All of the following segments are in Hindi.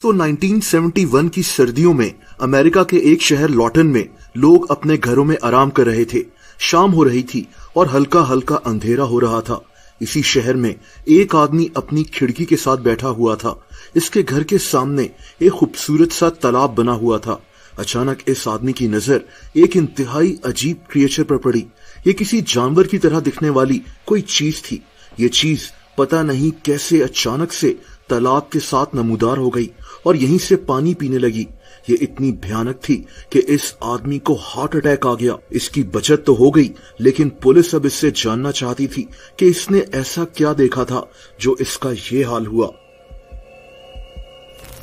तो 1971 की सर्दियों में अमेरिका के एक शहर लॉटन में लोग अपने घरों में आराम कर रहे थे। शाम हो रही थी और हल्का हल्का अंधेरा हो रहा था। इसी शहर में एक आदमी अपनी खिड़की के साथ बैठा हुआ था। इसके घर के सामने एक खूबसूरत सा तालाब बना हुआ था। अचानक इस आदमी की नजर एक इंतहाई अजीब क्रिएचर पर पड़ी। ये किसी जानवर की तरह दिखने वाली कोई चीज थी। ये चीज पता नहीं कैसे अचानक से तालाब के साथ नमूदार हो गई और यहीं से पानी पीने लगी। ये इतनी भयानक थी कि इस आदमी को हार्ट अटैक आ गया। इसकी बचत तो हो गई, लेकिन पुलिस अब इससे जानना चाहती थी कि इसने ऐसा क्या देखा था जो इसका ये हाल हुआ।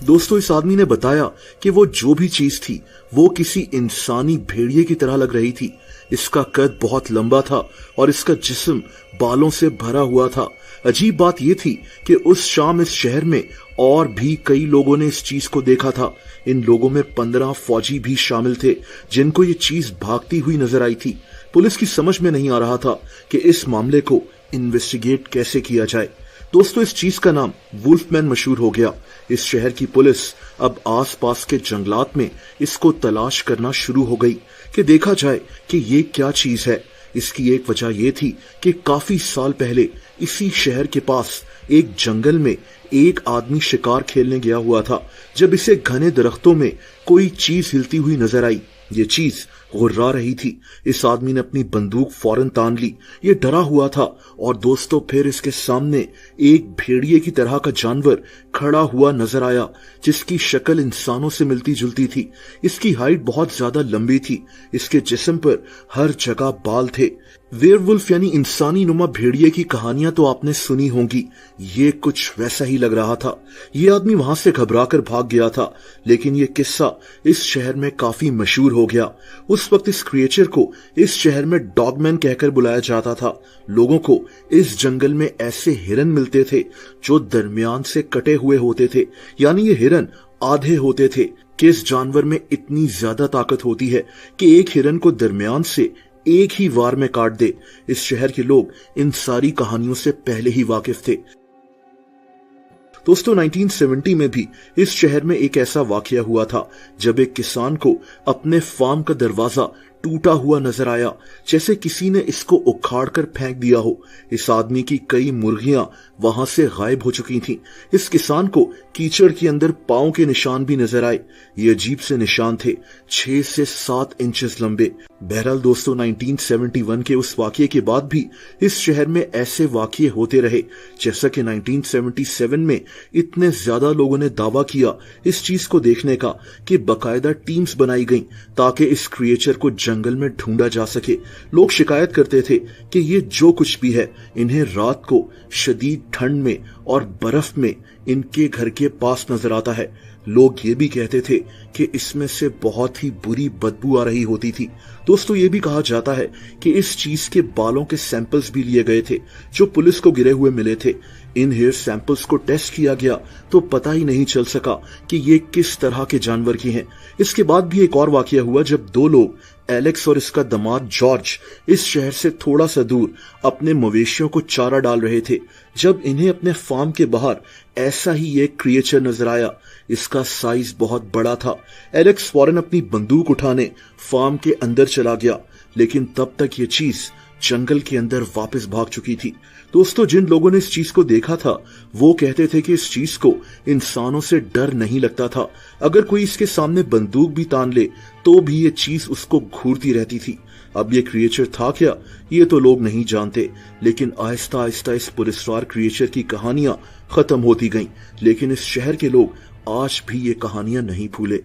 दोस्तों, इस आदमी ने बताया कि वो जो भी चीज थी वो किसी इंसानी भेड़िए की तरह लग रही थी। इसका कद बहुत लंबा था और इसका जिस्म बालों से भरा हुआ था। अजीब बात यह थी कि उस शाम इस शहर में और भी कई लोगों ने इस चीज को देखा था। इन लोगों में 15 फौजी भी शामिल थे जिनको ये चीज भागती हुई नजर आई थी। पुलिस की समझ में नहीं आ रहा था कि इस मामले को इन्वेस्टिगेट कैसे किया जाए। दोस्तों, इस चीज का नाम वुल्फमैन मशहूर हो गया। इस शहर की पुलिस अब आसपास के जंगलात में इसको तलाश करना शुरू हो गई कि देखा जाए कि ये क्या चीज है। इसकी एक वजह यह थी कि काफी साल पहले इसी शहर के पास एक जंगल में एक आदमी शिकार खेलने गया हुआ था। जब इसे घने दरख्तों में कोई चीज हिलती हुई नजर आई। ये चीज गुर्रा रही थी। इस आदमी ने अपनी बंदूक फौरन तान ली। ये डरा हुआ था और दोस्तों फिर इसके सामने एक भेड़िए की तरह का जानवर खड़ा हुआ नजर आया जिसकी शक्ल इंसानों से मिलती जुलती थी। इसकी हाइट बहुत ज्यादा लंबी थी। इसके जिस्म पर हर जगह बाल थे। वेयरवुल्फ यानी इंसानी नुमा भेड़िए की कहानियां तो आपने सुनी होंगी। ये कुछ वैसा ही लग रहा था। ये आदमी वहां से घबराकर भाग गया था, लेकिन ये किस्सा इस शहर में काफी मशहूर हो गया। उस वक्त इस क्रिएचर को इस शहर में डॉगमैन कहकर बुलाया जाता था। लोगों को इस जंगल में ऐसे हिरन मिलते थे जो दरमियान से कटे हुए होते थे, यानी ये हिरन आधे होते थे। कि इस जानवर में इतनी ज्यादा ताकत होती है कि एक हिरन को दरमियान से एक ही वार में काट दे। इस शहर के लोग इन सारी कहानियों से पहले ही वाकिफ थे। दोस्तों, 1970 में भी इस शहर में एक ऐसा वाकया हुआ था जब एक किसान को अपने फार्म का दरवाजा टूटा हुआ नजर आया, जैसे किसी ने इसको उखाड़ कर फेंक दिया हो। इस आदमी की कई मुर्गियां वहां से गायब हो चुकी थीं। इस किसान को कीचड़ के अंदर पांव के निशान भी नजर आए। ये अजीब से निशान थे, 6 से 7 इंचेस लंबे। बहरहाल दोस्तों, 1971 के उस वाकये के बाद भी इस शहर में ऐसे वाकये होते रहे। जैसा कि 1977 में इतने ज्यादा लोगों ने दावा किया इस चीज को देखने का कि बाकायदा टीम्स बनाई गईं ताकि इस क्रिएचर को जंगल में ढूंढा जा सके। लोग शिकायत करते थे कि ये जो कुछ भी है, इन्हें रात को शदीद ठंड में और बर्फ में इनके घर के पास नजर आता है। लोग ये भी कहते थे कि इसमें से बहुत ही बुरी बदबू आ रही होती थी। दोस्तों, ये भी कहा जाता है कि इस चीज के बालों के सैंपल्स भी लिए गए थे जो पुलिस को गिरे हुए मिले थे। इन हेयर सैंपल्स को टेस्ट किया गया तो पता ही नहीं चल सका कि ये किस तरह के जानवर की हैं। इसके बाद भी एक और वाकया हुआ जब 2 लोग, एलेक्स और इसका दामाद जॉर्ज, इस शहर से थोड़ा सा दूर अपने मवेशियों को चारा डाल रहे थे जब इन्हें अपने फार्म के बाहर ऐसा ही एक क्रिएचर नजर आया। इसका साइज बहुत बड़ा था। एलेक्स फौरन अपनी बंदूक उठाने फार्म के अंदर चला गया, लेकिन तब तक ये चीज जंगल के अंदर वापस भाग चुकी थी। दोस्तों, जिन लोगों ने इस चीज को देखा था वो कहते थे कि इस चीज को इंसानों से डर नहीं लगता था। अगर कोई इसके सामने बंदूक भी तान ले तो भी ये चीज उसको घूरती रहती थी। अब ये क्रिएचर था क्या, ये तो लोग नहीं जानते, लेकिन आहिस्ता आहिस्ता इस पुरस्कार क्रिएचर की कहानियां खत्म होती गईं। लेकिन इस शहर के लोग आज भी ये कहानियां नहीं भूले।